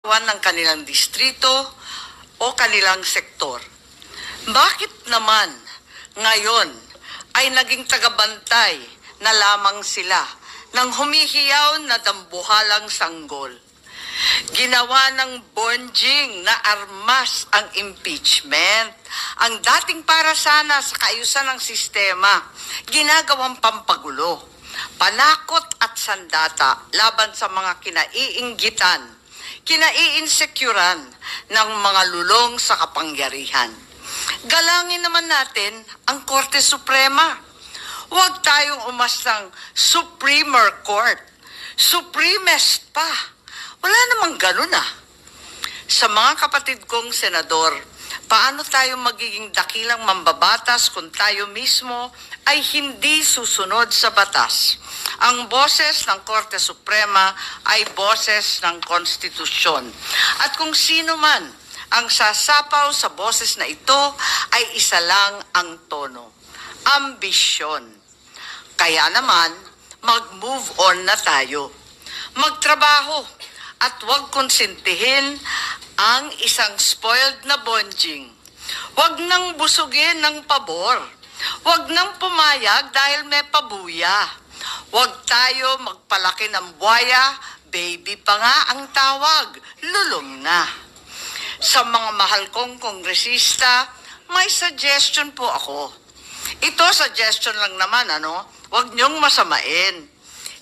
ng kanilang distrito o kanilang sektor. Bakit naman ngayon ay naging tagabantay na lamang sila ng humihiyaw na dambuhalang sanggol? Ginawa ng bonjing na armas ang impeachment. Ang dating para sana sa kaayusan ng sistema, ginagawang pampagulo, panakot at sandata laban sa mga kinaiinggitan, kinaiinsecuran ng mga lulong sa kapangyarihan. Galangin naman natin ang Korte Suprema. Huwag tayong umastang Supremer Court. Supremest pa. Wala namang ganun ah. Sa mga kapatid kong senador, paano tayo magiging dakilang mambabatas kung tayo mismo ay hindi susunod sa batas? Ang boses ng Korte Suprema ay boses ng konstitusyon. At kung sino man ang sasapaw sa boses na ito ay isa lang ang tono, ambisyon. Kaya naman, mag-move on na tayo. Magtrabaho at huwag konsintihin ang isang spoiled na bonjing. Huwag nang busugin ng pabor. Huwag nang pumayag dahil may pabuya. Huwag tayo magpalaki ng buwaya, baby pa nga ang tawag, lulong na. Sa mga mahal kong kongresista, may suggestion po ako. Ito suggestion lang naman, Huwag niyong masamain.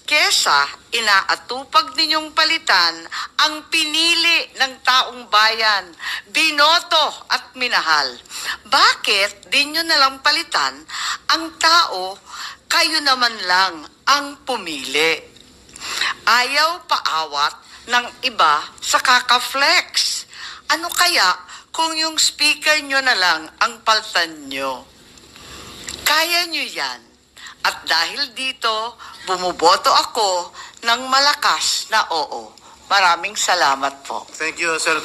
Kesa inaatupag ninyong palitan ang pinili ng taong bayan, binoto at minahal. Bakit di nyo nalang palitan ang tao, kayo naman lang ang pumili? Ayaw paawat ng iba sa kaka-flex. Ano kaya kung yung speaker nyo na lang ang paltan nyo? Kaya nyo yan. At dahil dito, bumuboto ako ng malakas na oo. Maraming salamat po. Thank you, Senator.